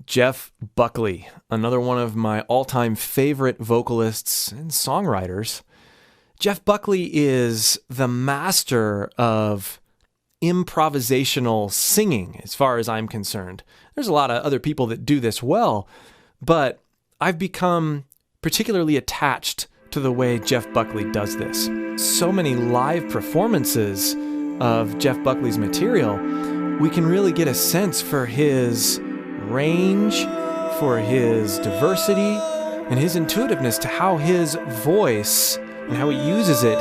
Jeff Buckley, another one of my all-time favorite vocalists and songwriters. Jeff Buckley is the master of improvisational singing, as far as I'm concerned. There's a lot of other people that do this well, but I've become particularly attached to the way Jeff Buckley does this. So many live performances of Jeff Buckley's material, we can really get a sense for his range, for his diversity, and his intuitiveness to how his voice and how he uses it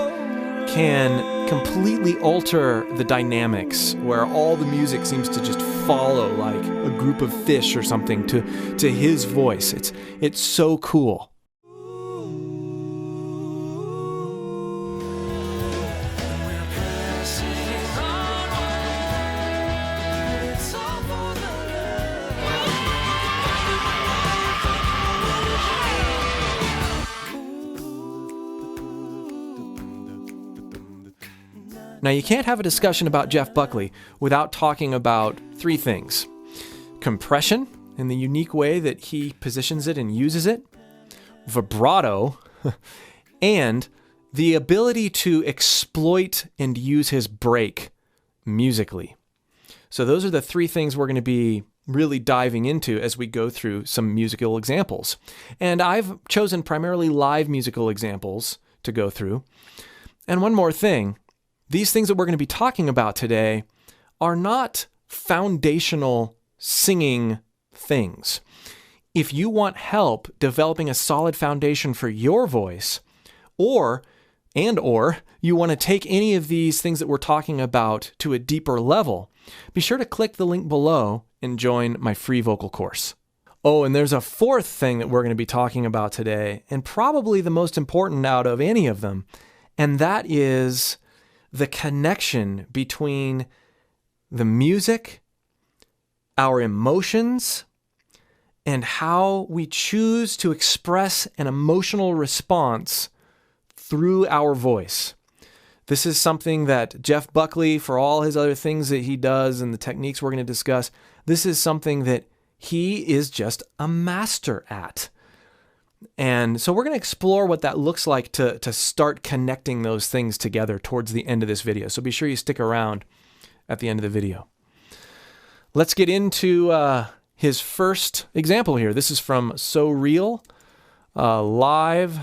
can completely alter the dynamics, where all the music seems to just follow like a group of fish or something to his voice. It's so cool. Now, you can't have a discussion about Jeff Buckley without talking about three things: compression, in the unique way that he positions it and uses it, vibrato, and the ability to exploit and use his break musically. So those are the three things we're going to be really diving into as we go through some musical examples. And I've chosen primarily live musical examples to go through. And one more thing. These things that we're going to be talking about today are not foundational singing things. If you want help developing a solid foundation for your voice, or you want to take any of these things that we're talking about to a deeper level, be sure to click the link below and join my free vocal course. Oh, and there's a fourth thing that we're going to be talking about today, and probably the most important out of any of them, and that is the connection between the music, our emotions, and how we choose to express an emotional response through our voice. This is something that Jeff Buckley, for all his other things that he does and the techniques we're going to discuss, this is something that he is just a master at. And so we're going to explore what that looks like to start connecting those things together towards the end of this video. So be sure you stick around at the end of the video. Let's get into his first example here. This is from So Real, live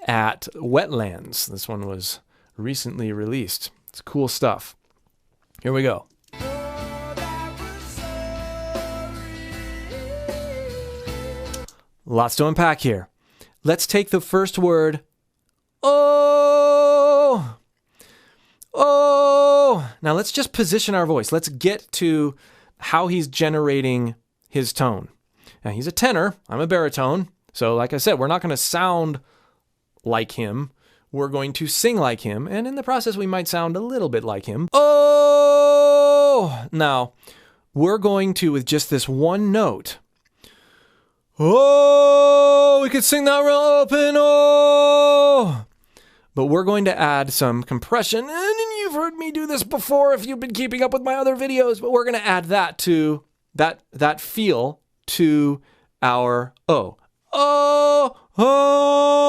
at Wetlands. This one was recently released. It's cool stuff. Here we go. Lots to unpack here. Let's take the first word, oh, oh. Now let's just position our voice. Let's get to how he's generating his tone. Now he's a tenor, I'm a baritone. So like I said, we're not going to sound like him. We're going to sing like him. And in the process, we might sound a little bit like him. Oh, now we're going to, with just this one note, oh, we could sing that real open, oh. But we're going to add some compression. And you've heard me do this before if you've been keeping up with my other videos, but we're going to add that to that feel to our oh. Oh, oh.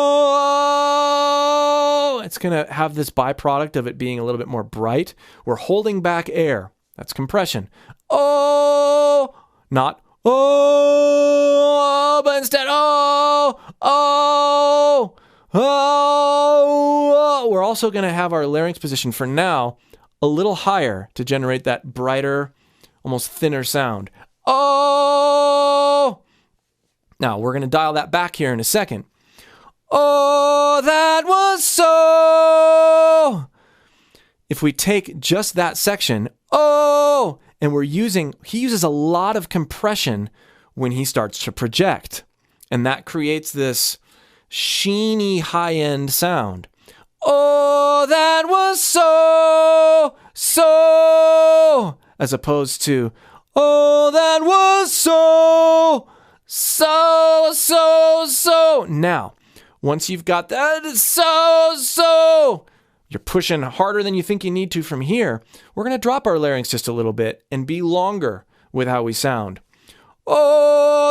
It's going to have this byproduct of it being a little bit more bright. We're holding back air. That's compression. Oh, not oh, but instead, oh, oh, oh. We're also going to have our larynx position for now a little higher to generate that brighter, almost thinner sound. Oh. Now, we're going to dial that back here in a second. Oh, that was so. If we take just that section, oh, and he uses a lot of compression when he starts to project. And that creates this sheeny high-end sound. Oh, that was so, as opposed to, oh, that was so. Now, once you've got that, you're pushing harder than you think you need to from here. We're going to drop our larynx just a little bit and be longer with how we sound. Oh,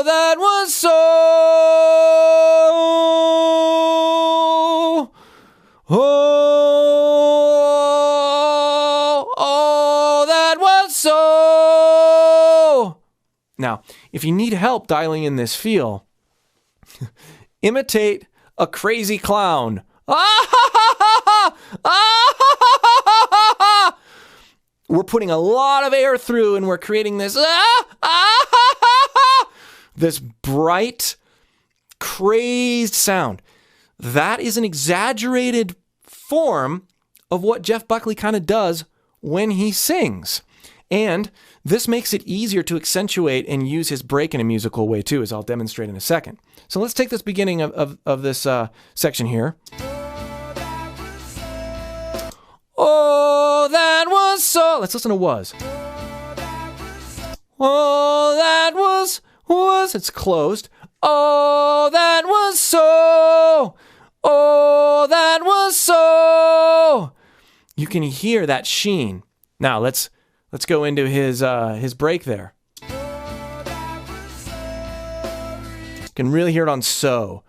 Now, if you need help dialing in this feel, imitate a crazy clown. We're putting a lot of air through and we're creating this this bright, crazed sound. That is an exaggerated form of what Jeff Buckley kind of does when he sings. And this makes it easier to accentuate and use his break in a musical way too, as I'll demonstrate in a second. So let's take this beginning of this section here. Oh, that was so. Let's listen to was. Oh, that was. It's closed. Oh, that was so. Oh, that was so. You can hear that sheen. Now let's go into his break there. You can really hear it on so.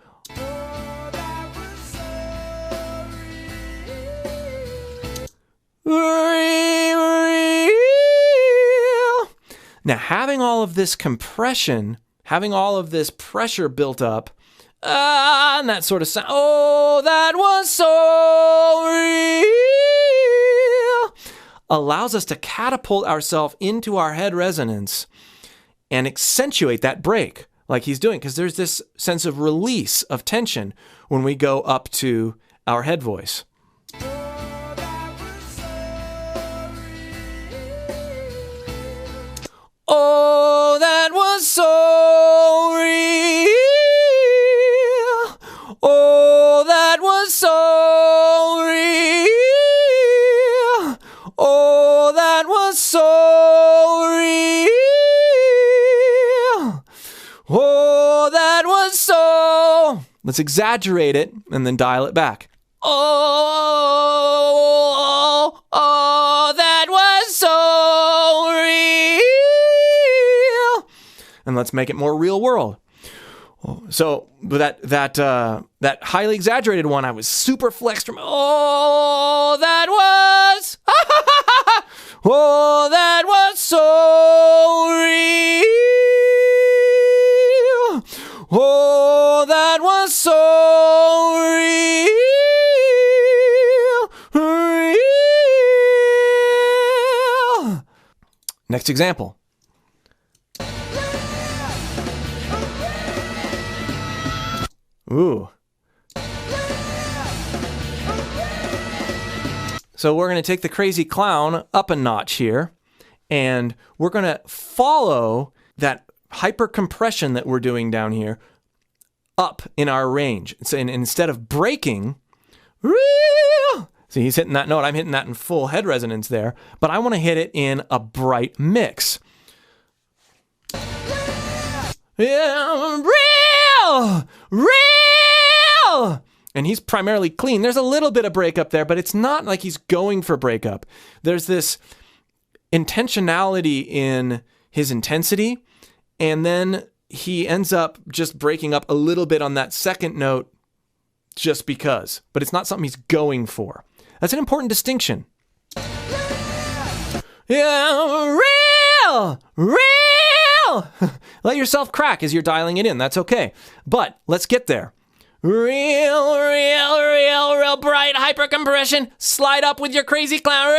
Now, having all of this compression, having all of this pressure built up, and that sort of sound, oh, that was so real, allows us to catapult ourselves into our head resonance and accentuate that break like he's doing, because there's this sense of release of tension when we go up to our head voice. Oh, that was so real. Oh, that was so real. Oh, that was so real. Oh, that was so. Let's exaggerate it and then dial it back. Oh, that was so real. And let's make it more real world. So that highly exaggerated one, I was super flexed from. Oh, that was. Oh, that was so real. Oh, that was so real. Next example. Ooh. So we're going to take the crazy clown up a notch here, and we're going to follow that hyper compression that we're doing down here up in our range. So instead of breaking, see, he's hitting that note. I'm hitting that in full head resonance there, but I want to hit it in a bright mix. Yeah, real. And he's primarily clean. There's a little bit of breakup there, but it's not like he's going for breakup. There's this intentionality in his intensity, and then he ends up just breaking up a little bit on that second note just because. But it's not something he's going for. That's an important distinction. Yeah, real. Let yourself crack as you're dialing it in. That's okay. But let's get there. Real bright hyper compression. Slide up with your crazy clown.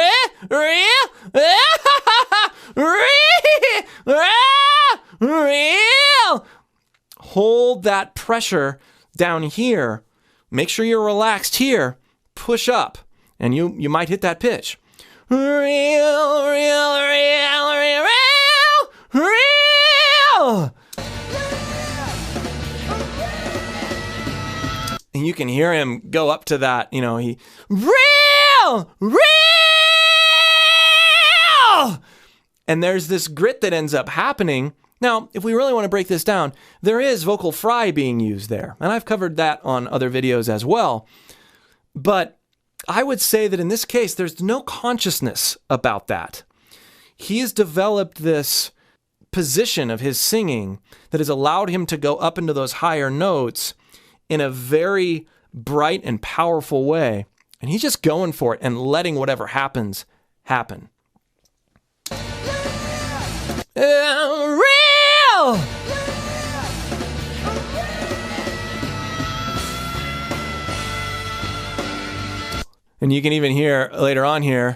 Real. Hold that pressure down here. Make sure you're relaxed here. Push up, and you might hit that pitch. Real. And you can hear him go up to that, he real. And there's this grit that ends up happening. Now, if we really want to break this down, there is vocal fry being used there. And I've covered that on other videos as well. But I would say that in this case, there's no consciousness about that. He has developed this position of his singing that has allowed him to go up into those higher notes in a very bright and powerful way. And he's just going for it and letting whatever happens happen. Real. And you can even hear later on here.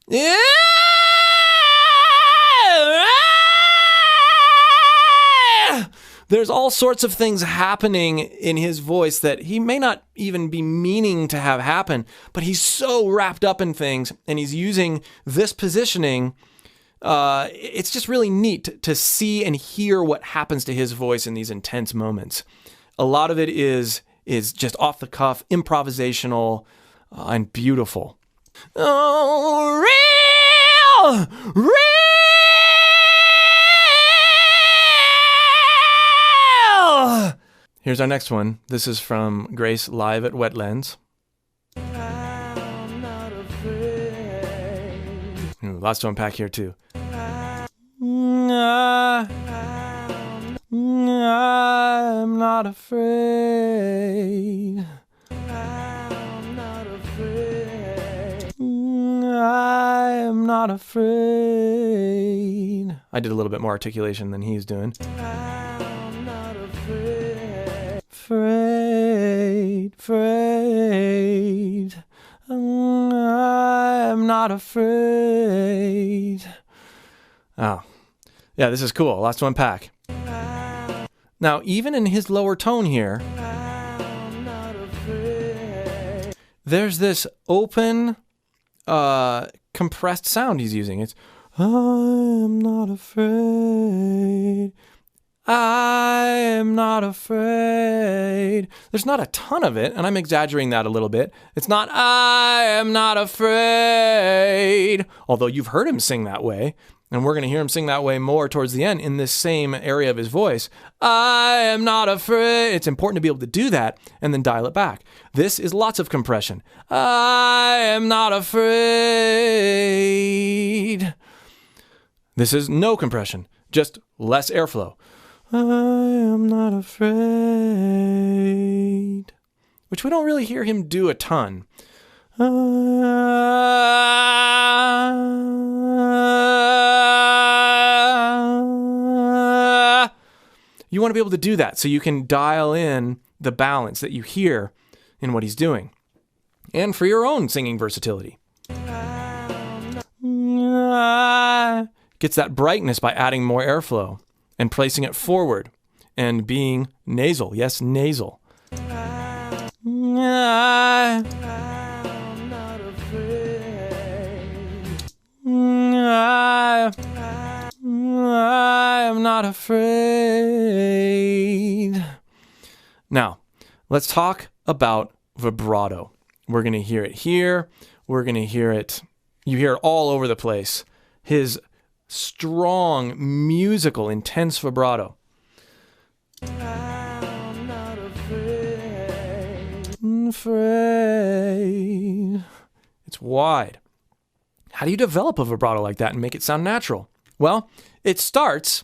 Yeah! There's all sorts of things happening in his voice that he may not even be meaning to have happen, but he's so wrapped up in things, and he's using this positioning. It's just really neat to see and hear what happens to his voice in these intense moments. A lot of it is just off the cuff, improvisational, and beautiful. Oh, real! Here's our next one. This is from Grace live at Wetlands. Ooh, lots to unpack here too. I'm not afraid. I'm not afraid. I did a little bit more articulation than he's doing. I'm not afraid. Afraid. I'm not afraid. Oh, yeah, this is cool. Lots to unpack. Now, even in his lower tone here, there's this open, compressed sound he's using. It's, I'm not afraid. I am not afraid. There's not a ton of it, and I'm exaggerating that a little bit. It's not, I am not afraid. Although you've heard him sing that way, and we're going to hear him sing that way more towards the end in this same area of his voice. I am not afraid. It's important to be able to do that and then dial it back. This is lots of compression. I am not afraid. This is no compression, just less airflow. I am not afraid. Which we don't really hear him do a ton. You want to be able to do that so you can dial in the balance that you hear in what he's doing. And for your own singing versatility. Gets that brightness by adding more airflow and placing it forward and being nasal. Yes, nasal. I'm not afraid. I'm not afraid. Now, let's talk about vibrato. We're going to hear it here. We're going to hear it. You hear it all over the place. His strong, musical, intense vibrato. I'm not afraid. It's wide. How do you develop a vibrato like that and make it sound natural? Well, it starts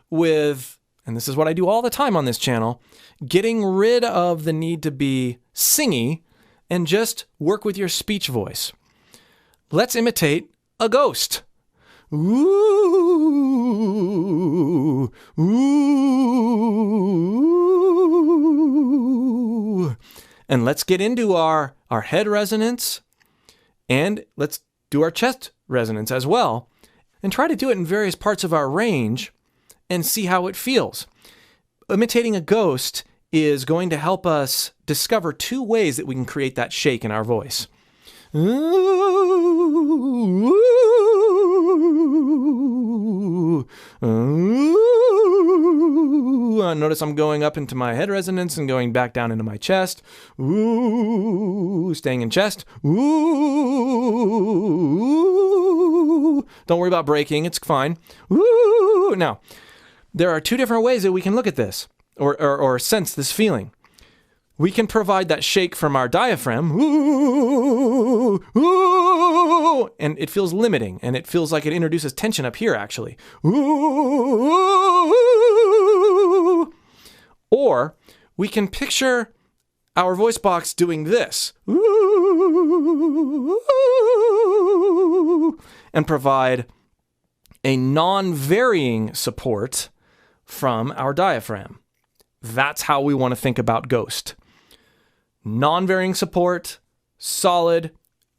with, and this is what I do all the time on this channel, getting rid of the need to be singy and just work with your speech voice. Let's imitate a ghost. Ooh, ooh. And let's get into our head resonance, and let's do our chest resonance as well, and try to do it in various parts of our range and see how it feels. Imitating a ghost is going to help us discover two ways that we can create that shake in our voice. Ooh, ooh, ooh. Notice I'm going up into my head resonance and going back down into my chest. Ooh, staying in chest. Ooh. Don't worry about breaking, it's fine. Ooh. Now, there are two different ways that we can look at this or sense this feeling. We can provide that shake from our diaphragm, ooh, ooh, and it feels limiting, and it feels like it introduces tension up here, actually. Ooh. Or we can picture our voice box doing this, ooh, and provide a non-varying support from our diaphragm. That's how we want to think about Ghost. Non-varying support, solid,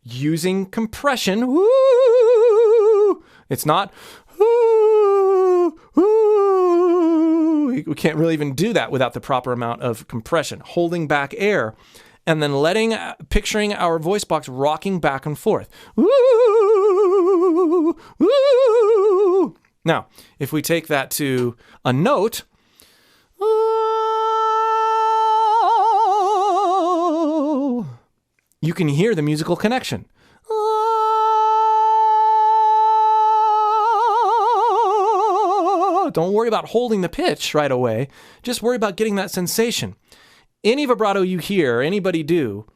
using compression. Woo! It's not, woo, woo. We can't really even do that without the proper amount of compression. Holding back air and then picturing our voice box rocking back and forth. Woo, woo. Now, if we take that to a note, you can hear the musical connection. Don't worry about holding the pitch right away. Just worry about getting that sensation. Any vibrato you hear, anybody do,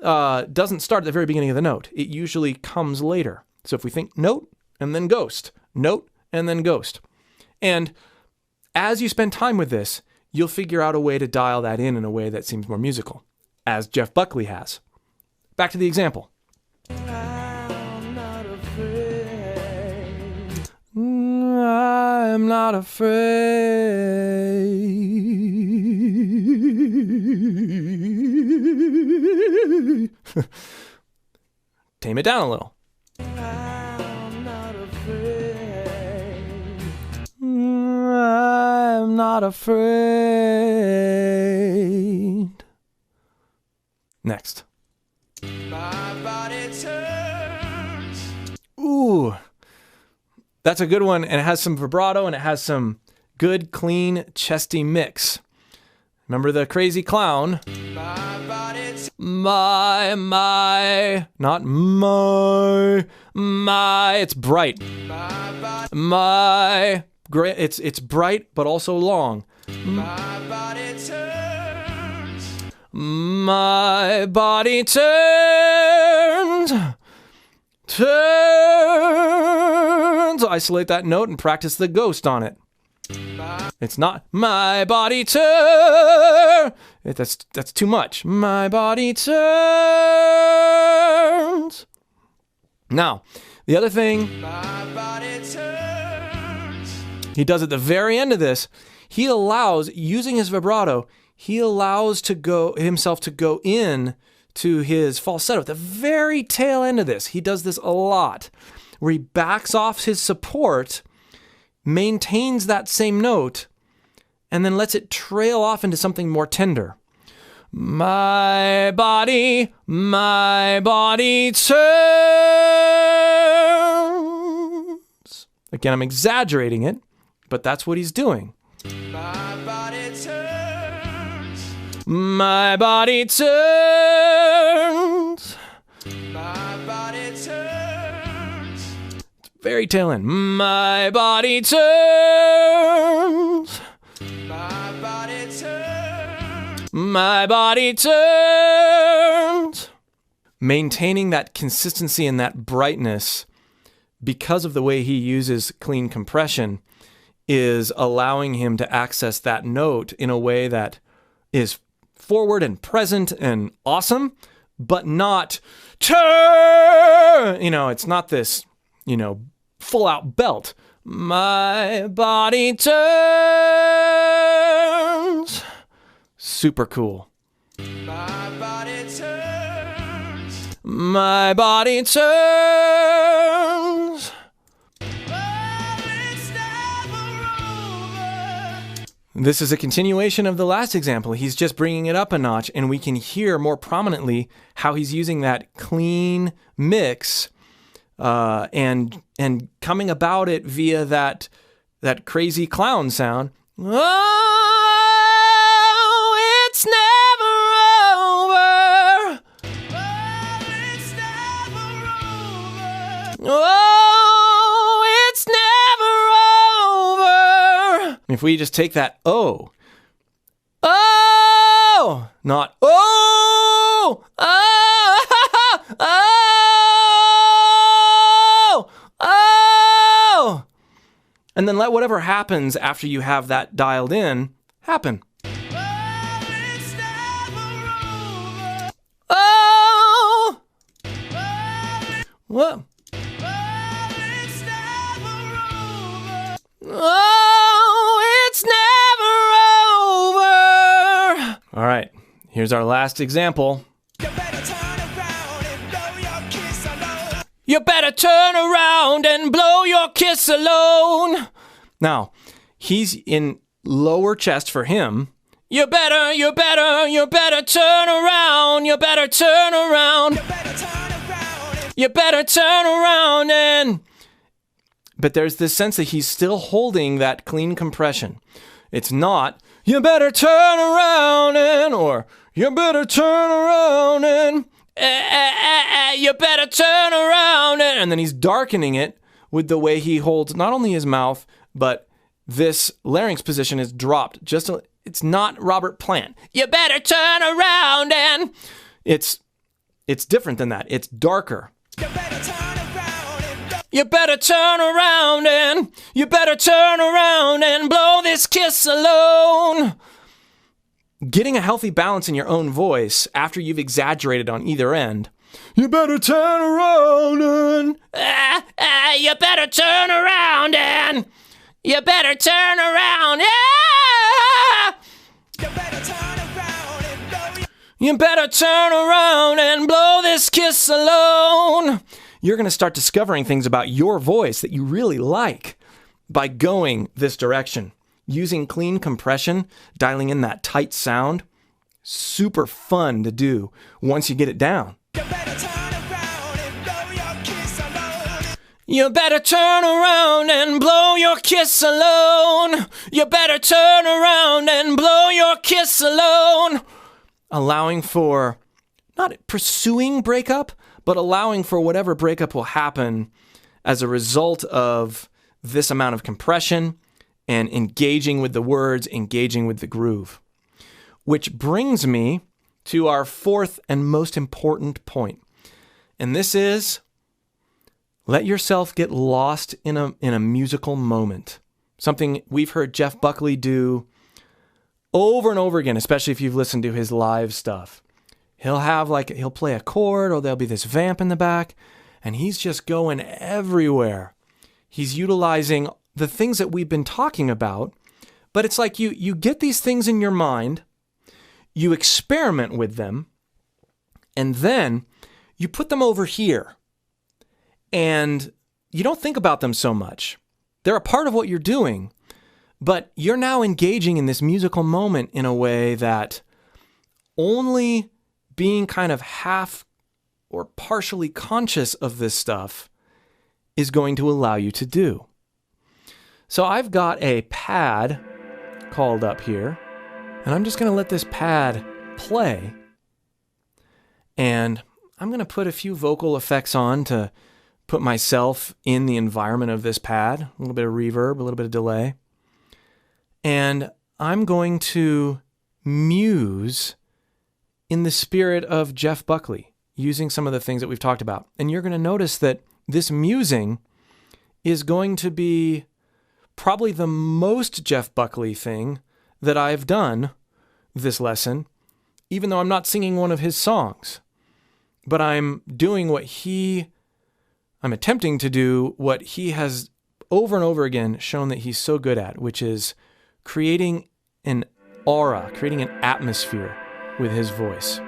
doesn't start at the very beginning of the note. It usually comes later. So if we think note and then ghost, note and then ghost. And as you spend time with this, you'll figure out a way to dial that in a way that seems more musical, as Jeff Buckley has. Back to the example. I'm not afraid. I'm not afraid. Tame it down a little. I'm not afraid. I'm not afraid. Next. My body turns. Ooh, that's a good one, and it has some vibrato, and it has some good, clean, chesty mix. Remember the crazy clown? My, not my, it's bright. It's bright, but also long. My body turns. My body turns. Isolate that note and practice the ghost on it. It's not my body turns. That's too much. My body turns. Now, the other thing he does at the very end of this, he allows, using his vibrato, he allows himself to go in to his falsetto at the very tail end of this. He does this a lot, where he backs off his support, maintains that same note, and then lets it trail off into something more tender. My body turns. Again, I'm exaggerating it, but that's what he's doing. My body turns. My body turns. My body turns. It's very tail end. My body turns. My body turns. My body turns. Maintaining that consistency and that brightness because of the way he uses clean compression is allowing him to access that note in a way that is forward and present and awesome, but not turn. It's not this, full out belt. My body turns. Super cool. My body turns. My body turns. This is a continuation of the last example. He's just bringing it up a notch, and we can hear more prominently how he's using that clean mix and coming about it via that crazy clown sound. Oh, it's never over. Oh, it's never over. Oh, it's never over. If we just take that oh, not oh, oh, and then let whatever happens after you have that dialed in happen. Oh, what? Oh, it's never over. Here's our last example. You better turn around and blow your kiss alone. Now, he's in lower chest for him. You better turn around. You better turn around. You better turn around and... But there's this sense that he's still holding that clean compression. It's not, you better turn around and, or you better turn around and, you better turn around and then he's darkening it with the way he holds not only his mouth, but this larynx position is dropped. It's not Robert Plant. You better turn around and it's different than that. It's darker. You better turn around and you better turn around and blow this kiss alone. Getting a healthy balance in your own voice after you've exaggerated on either end. You better turn around and you better turn around and you better turn around. You better turn around and blow this kiss alone. You're going to start discovering things about your voice that you really like by going this direction. Using clean compression, dialing in that tight sound, super fun to do once you get it down. You better turn around and blow your kiss alone. You better turn around and blow your kiss alone. Allowing for, not pursuing breakup, but allowing for whatever breakup will happen as a result of this amount of compression and engaging with the words, engaging with the groove. Which brings me to our fourth and most important point. And this is, let yourself get lost in a musical moment. Something we've heard Jeff Buckley do over and over again, especially if you've listened to his live stuff. He'll play a chord, or there'll be this vamp in the back, and he's just going everywhere. He's utilizing the things that we've been talking about, but it's like you get these things in your mind, you experiment with them, and then you put them over here, and you don't think about them so much. They're a part of what you're doing, but you're now engaging in this musical moment in a way that only being kind of half or partially conscious of this stuff is going to allow you to do. So I've got a pad called up here, and I'm just going to let this pad play, and I'm going to put a few vocal effects on to put myself in the environment of this pad, a little bit of reverb, a little bit of delay, and I'm going to muse in the spirit of Jeff Buckley, using some of the things that we've talked about. And you're going to notice that this musing is going to be probably the most Jeff Buckley thing that I've done this lesson, even though I'm not singing one of his songs. But I'm doing I'm attempting to do what he has over and over again shown that he's so good at, which is creating an aura, creating an atmosphere with his voice.